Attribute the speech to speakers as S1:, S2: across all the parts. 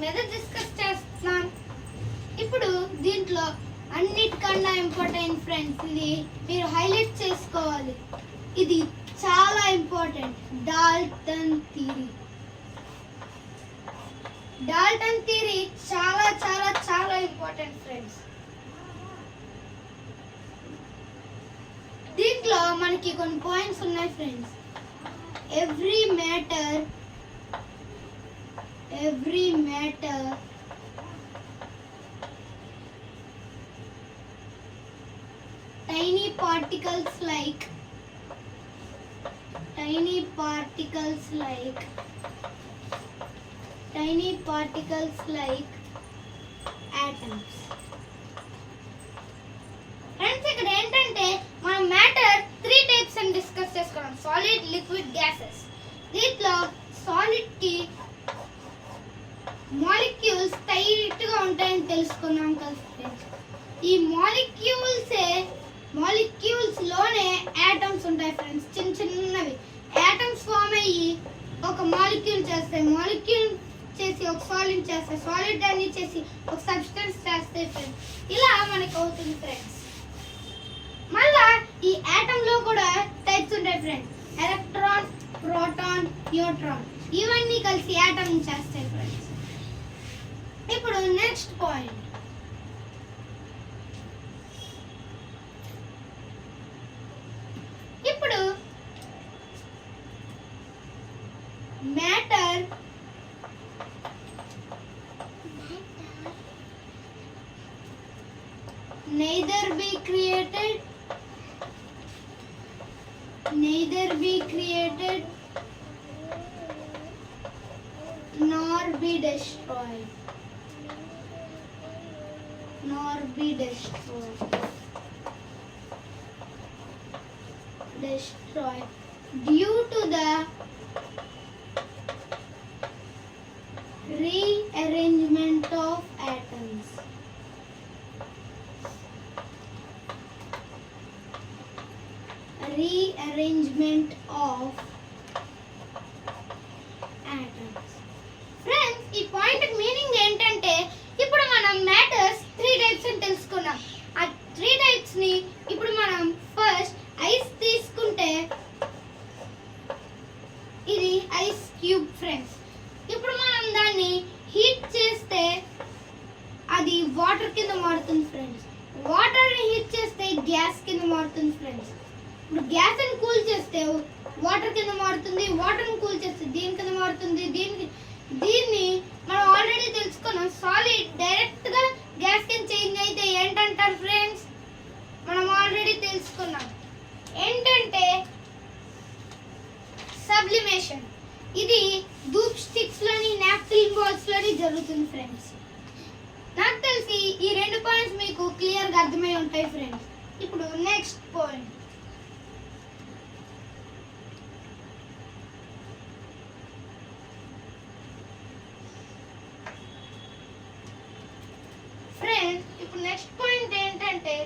S1: మీద డిస్కస్ చేస్తున్నాం. ఇప్పుడు దీంట్లో అన్నిటికన్నా ఇంపార్టెంట్ ఫ్రెండ్స్, ఇది మీరు హైలైట్ చేసుకోవాలి. ఇది చాలా important, Dalton theory. Dalton theory చాలా చాలా చాలా ఇంపార్టెంట్ ఫ్రెండ్స్. దీంట్లో మనకి కొన్ని పాయింట్స్ ఉన్నాయి friends. Every matter tiny particles like atoms. Friends, ఇక్కడ ఏంటంటే మనం మ్యాటర్ 3 టైప్స్ అని డిస్కస్ చేసుకున్నాం. Solid, liquid, gases. దీంట్లో సాలిడ్ కి మాలిక్యూల్స్ టైట్ గా ఉంటాయని తెలుసుకున్నాం కదా ఫ్రెండ్స్. ఈ మాలిక్యూల్స్ లోనే ఆటమ్స్ ఉంటాయి ఫ్రెండ్స్. చిన్న చిన్నవి ఆటమ్స్ ఫామ్ అయ్యి ఒక మాలిక్యూల్ చేస్తాయి. మాలిక్యూల్ చేసి ఒక సాలిడ్ చేస్తాయి. సాలిడ్ అన్ని చేసి ఒక సబ్స్టెన్స్ చేస్తాయి ఫ్రెండ్స్. ఇలా మనకు అవుతుంది ఫ్రెండ్స్. మళ్ళా ఈ ఆటమ్ లో కూడా టైప్స్ ఉంటాయి ఫ్రెండ్స్. ఎలక్ట్రాన్, ప్రోటాన్, న్యూట్రాన్, ఇవన్నీ కలిసి ఆటమ్ చేస్తాయి ఫ్రెండ్స్. ఇప్పుడు నెక్స్ట్ పాయింట్, ఇప్పుడు matter neither be created nor be destroyed due to the rearrangement of atoms. Friends, ఈ పాయింట్ మీనింగ్ ఏంటంటే ఇప్పుడు మనం మ్యాటర్స్ 3 టైప్స్ అని తెలుసుకున్నాం. ఆ 3 టైప్స్ ని ఇప్పుడు మనం ఫస్ట్ ఐస్ తీసుకుంటే ఇది ఐస్ క్యూబ్ ఫ్రెండ్స్. ఇప్పుడు మనం దాన్ని హీట్ చేస్తే అది వాటర్ కింద మారుతుంది ఫ్రెండ్స్. వాటర్ ని హీట్ చేస్తే గ్యాస్ కింద మారుతుంది ఫ్రెండ్స్. ఇప్పుడు గ్యాస్ ని కూల్ చేస్తే వాటర్ కింద మారుతుంది. వాటర్ ని కూల్ చేస్తే దీని కింద మారుతుంది. దీన్ని మనం ఆల్రెడీ తెలుసుకున్నాం. సాలిడ్ డైరెక్ట్ గా గ్యాస్ కింద చేంజ్ అయితే ఏంటంటారు ఫ్రెండ్స్? మనం ఆల్రెడీ తెలుసుకున్నాం. ఏంటంటే సబ్లిమేషన్. ఇది ధూప్ స్టిక్స్ లోని, నాప్కిన్ బాల్స్ లోని జరుగుతుంది ఫ్రెండ్స్. నాకు తెలిసి ఈ 2 పాయింట్స్ మీకు క్లియర్ గా అర్థమై ఉంటాయి ఫ్రెండ్స్. ఇప్పుడు నెక్స్ట్ పాయింట్, ఫ్రెండ్స్. ఇప్పుడు నెక్స్ట్ పాయింట్ ఏంటంటే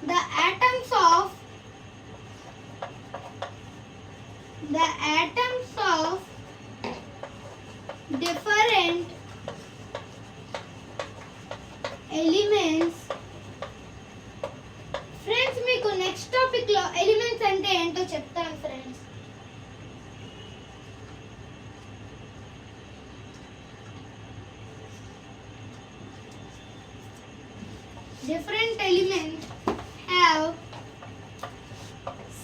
S1: the atoms of different elements. Friends, మీకు నెక్స్ట్ టాపిక్ లో ఎలిమెంట్స్ అంటే ఏంటో చెప్తాను friends. Different elements have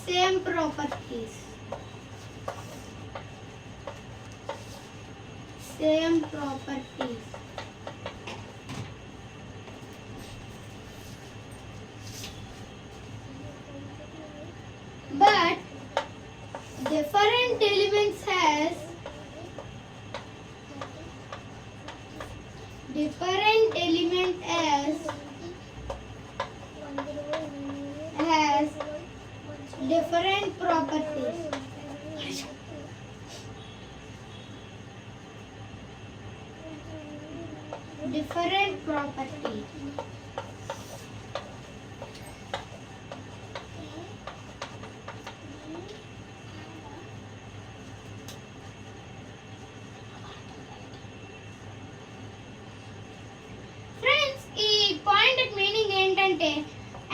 S1: same properties. But different elements has different properties. అంటే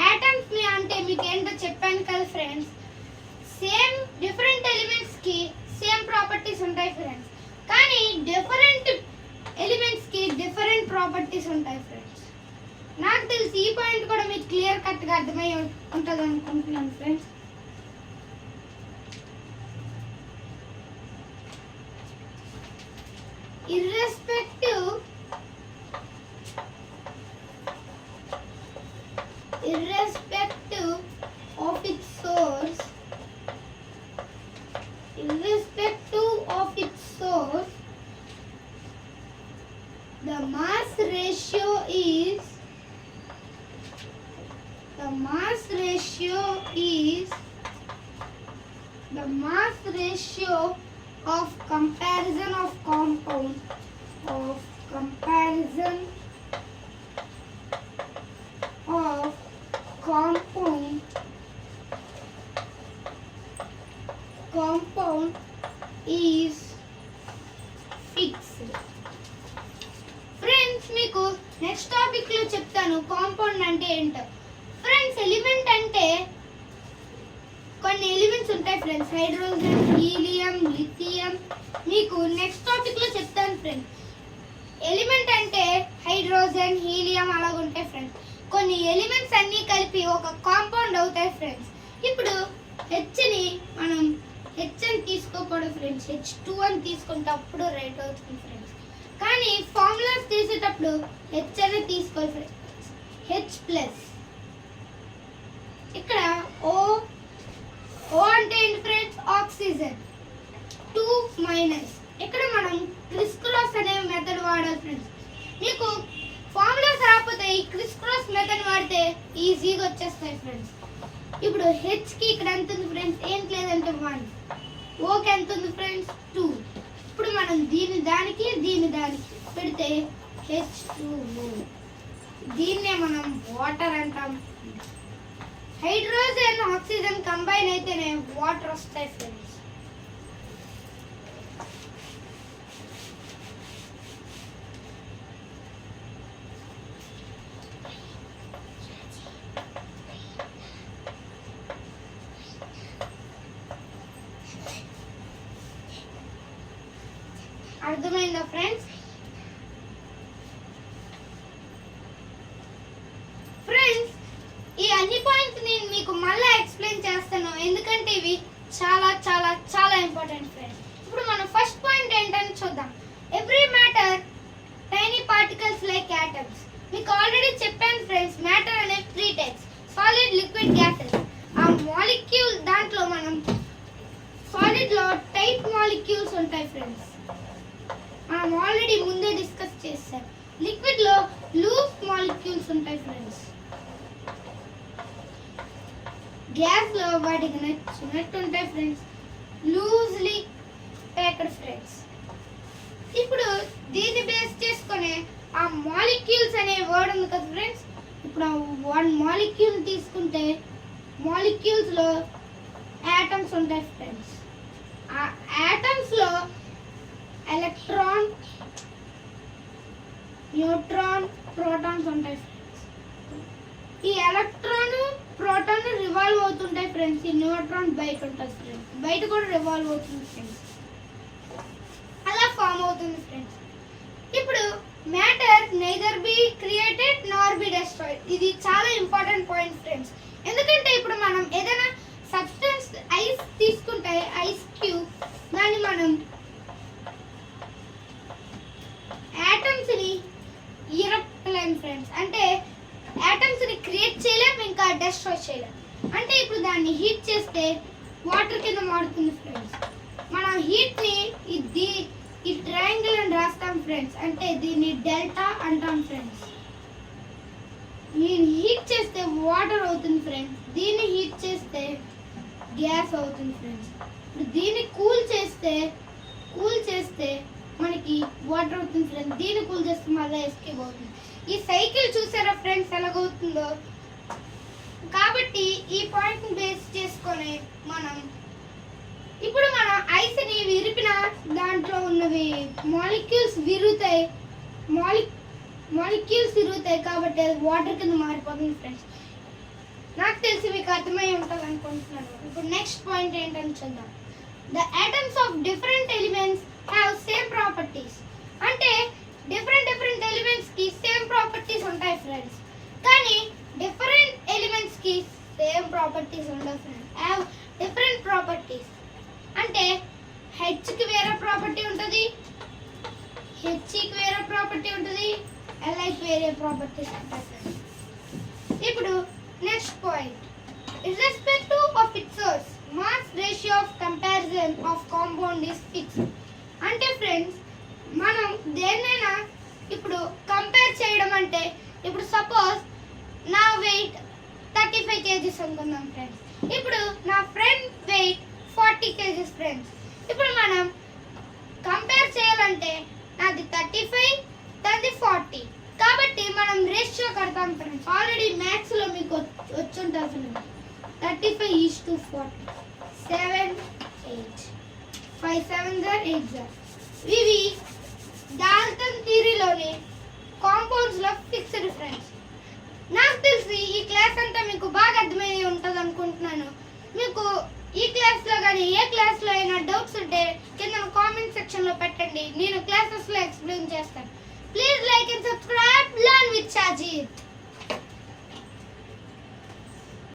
S1: ఆటమ్స్ అంటే మీకు ఏంటో చెప్పాను కదా ఫ్రెండ్స్, సేమ్ డిఫరెంట్ ఎలిమెంట్స్కి సేమ్ ప్రాపర్టీస్ ఉంటాయి ఫ్రెండ్స్, కానీ డిఫరెంట్ ఎలిమెంట్స్కి డిఫరెంట్ ప్రాపర్టీస్ ఉంటాయి ఫ్రెండ్స్. నాకు తెలిసి ఈ పాయింట్ కూడా మీకు క్లియర్ కట్గా అర్థమై ఉంటుంది అనుకుంటున్నాను friends. irrespective of its source, the mass ratio of comparison of compound is fixed. Friends మీకు నెక్స్ట్ టాపిక్ లో చెప్తాను కాంపౌండ్ అంటే ఏంటో. ఫ్రెండ్స్ ఎలిమెంట్ అంటే కొన్ని ఎలిమెంట్స్ ఉంటాయి ఫ్రెండ్స్, హైడ్రోజన్, హీలియం, లిథియం. మీకు నెక్స్ట్ టాపిక్ లో చెప్తాను ఫ్రెండ్స్. ఎలిమెంట్ అంటే హైడ్రోజన్, హీలియం అలాగ ఉంటాయి ఫ్రెండ్స్. కొన్ని ఎలిమెంట్స్ అన్నీ కలిపి ఒక కాంపౌండ్ అవుతాయి ఫ్రెండ్స్. ఇప్పుడు హెచ్ని మనం హెచ్ అని తీసుకోకూడదు ఫ్రెండ్స్, H2 అని తీసుకుంటే అప్పుడు రైట్ అవుతుంది ఫ్రెండ్స్. కానీ ఫార్ములాస్ తీసేటప్పుడు హెచ్ అని తీసుకోవాలి ఫ్రెండ్స్, H+. ఇక్కడ O అంటే ఏంటి ఫ్రెండ్స్, ఆక్సిజన్. 2- ఇక్కడ మనం క్రిస్ క్రాస్ అనే మెథడ్ వాడాలి ఫ్రెండ్స్. మీకు ఫార్ములాస్ రాకపోతే ఈ క్రిస్ క్రాస్ మెథడ్ వాడితే ఈజీగా వచ్చేస్తాయి ఫ్రెండ్స్. ఇప్పుడు హెచ్కి ఇక్కడ ఎంత ఉంది ఫ్రెండ్స్, ఏం లేదంటే 1. ఓకి ఎంత ఉంది ఫ్రెండ్స్, 2. ఇప్పుడు మనం దీని దానికి పెడితే H2O. దీన్నే మనం వాటర్ అంటాం. హైడ్రోజన్ ఆక్సిజన్ కంబైన్ అయితేనే వాటర్ వస్తాయి ఫ్రెండ్స్. అర్థమైందా ఫ్రెండ్స్? ఫ్రెండ్స్ ఈ అన్ని పాయింట్స్ నేను మీకు మళ్ళీ ఎక్స్ప్లెయిన్ చేస్తాను, ఎందుకంటే ఇవి చాలా చాలా చాలా ఇంపార్టెంట్ ఫ్రెండ్స్. ఇప్పుడు మనం ఫస్ట్ పాయింట్ ఏంటని చూద్దాం. Every matter tiny particles like atoms. మీకు ఆల్రెడీ చెప్పాను ఫ్రెండ్స్, మ్యాటర్ అనే 3 టైప్స్, సాలిడ్, లిక్విడ్, గ్యాసెస్. ఆ మాలిక్యూల్ దాంట్లో మనం సాలిడ్ లో టైట్ మాలిక్యూల్స్ ఉంటాయి ఫ్రెండ్స్, మనం ఆల్రెడీ ముందే డిస్కస్ చేసాం. లిక్విడ్ లో లూజ్ మాలిక్యూల్స్ ఉంటాయి ఫ్రెండ్స్. గ్యాస్ లో వాటికి నచ్చినట్టు ఉంటాయి ఫ్రెండ్స్, లూజ్లీ ప్యాక్డ్ ఫ్రెండ్స్. ఇప్పుడు దీన్ని బేస్ చేసుకొని ఆ మాలిక్యూల్స్ అనే వర్డ్ ఉంది కదా ఫ్రెండ్స్. ఇప్పుడు ఆ 1 మాలిక్యూల్ తీసుకుంటే మాలిక్యూల్స్ లో ఆటమ్స్ ఉంటాయి ఫ్రెండ్స్. ఆ ఆటమ్స్ లో ఎలక్ట్రాన్, న్యూట్రాన్, ప్రోటాన్స్ ఉంటాయి ఫ్రెండ్స్. ఈ ఎలక్ట్రాన్, ప్రోటాన్ రివాల్వ్ అవుతుంటాయి ఫ్రెండ్స్. ఈ న్యూట్రాన్ బయట ఉంటుంది ఫ్రెండ్స్, బయట కూడా రివాల్వ్ అవుతుంది ఫ్రెండ్స్. అలా ఫామ్ అవుతుంది ఫ్రెండ్స్. ఇప్పుడు matter neither be created Nar B destroyed. ఇది చాలా ఇంపార్టెంట్ పాయింట్ ఫ్రెండ్స్. ఎందుకంటే ఇప్పుడు మనం ఏదైనా సబ్స్టెన్స్ ఐస్ తీసుకుంటే, ఐస్ క్యూబ్, దాన్ని మనం ఆటమ్స్ ని ఇరక్కలేం ఫ్రెండ్స్. అంటే ఆటమ్స్ ని క్రియేట్ చేయలేం, ఇంకా డెస్ట్రాయ్ చేయలేం. అంటే ఇప్పుడు దాన్ని హీట్ చేస్తే వాటర్ కింద మారుతుంది ఫ్రెండ్స్. మనం హీట్ ని ఈ ట్రయాంగిల్ అని రాస్తాం ఫ్రెండ్స్, అంటే దీన్ని డెల్టా అంటాం ఫ్రెండ్స్. దీన్ని హీట్ చేస్తే వాటర్ అవుతుంది ఫ్రెండ్స్, దీన్ని హీట్ చేస్తే గ్యాస్ అవుతుంది ఫ్రెండ్స్. ఇప్పుడు దీన్ని కూల్ చేస్తే మనకి వాటర్ అవుతుంది ఫ్రెండ్స్, దీన్ని కూల్ చేస్తే మళ్ళీ ఎస్కేప్ అవుతుంది. ఈ సైకిల్ చూసారా ఫ్రెండ్స్ ఎలాగవుతుందో? కాబట్టి ఈ పాయింట్ ని బేస్ చేసుకొని మనం ఇప్పుడు మన ఐస్ ని విరిపిన దాంట్లో ఉన్నవి మాలిక్యూల్స్ విరుగుతాయి. మాలిక్యూల్స్ తిరుగుతాయి కాబట్టి అది వాటర్ కింద మారిపోతుంది ఫ్రెండ్స్. నాకు తెలిసి మీకు అర్థమై ఉంటుంది అనుకుంటున్నాను. ఇప్పుడు నెక్స్ట్ పాయింట్ ఏంటని చూద్దాం. The atoms of different elements have same properties. అంటే డిఫరెంట్ ఎలిమెంట్స్ కి సేమ్ ప్రాపర్టీస్ ఉంటాయి ఫ్రెండ్స్, కానీ డిఫరెంట్ ఎలిమెంట్స్ కి సేమ్ ప్రాపర్టీస్ ఉండవు ఫ్రెండ్స్. హ్యావ్ డిఫరెంట్ ప్రాపర్టీస్ అంటే హెచ్ కి వేరే ప్రాపర్టీ ఉంటుంది, హెచ్కి వేరే ప్రాపర్టీ ఉంటుంది, ఎల్ఐకి వేరే ప్రాపర్టీస్ ఉంటాయి ఫ్రెండ్స్. ఇప్పుడు next point, irrespective of its source, mass ratio of comparison of compound is fixed. అంటే ఫ్రెండ్స్ మనం దేన్నైనా ఇప్పుడు కంపేర్ చేయడం అంటే, ఇప్పుడు సపోజ్ నా వెయిట్ 35 kgs అనుకుందాం ఫ్రెండ్స్, ఇప్పుడు నా ఫ్రెండ్ వెయిట్ 40 kgs ఫ్రెండ్స్. ఇప్పుడు మనం కంపేర్ చేయాలంటే నాది 35, తనది 40, కాబట్టి మనం రేషియో కడతాం ఫ్రెండ్స్. ఆల్రెడీ మ్యాథ్స్ లో మీకు వచ్చుంటుంది ఫ్రెండ్స్. 35:40, 7, 8, 5 7s are 8s. ఇవి డాల్టన్ థియరీలోని కాంపౌండ్స్ లో ఫిక్స్డ్ ఫ్రెండ్స్. నాకు తెలిసి ఈ క్లాస్ అంతా మీకు బాగా అర్థమై ఉంటుంది అనుకుంటున్నాను. మీకు ఈ క్లాస్ లో కానీ ఏ క్లాస్ లో అయినా డౌట్స్ ఉంటే కింద కామెంట్ సెక్షన్ లో పెట్టండి, నేను క్లాసెస్ లో ఎక్స్ప్లెయిన్ చేస్తాను. Please like and subscribe, learn with Shajid.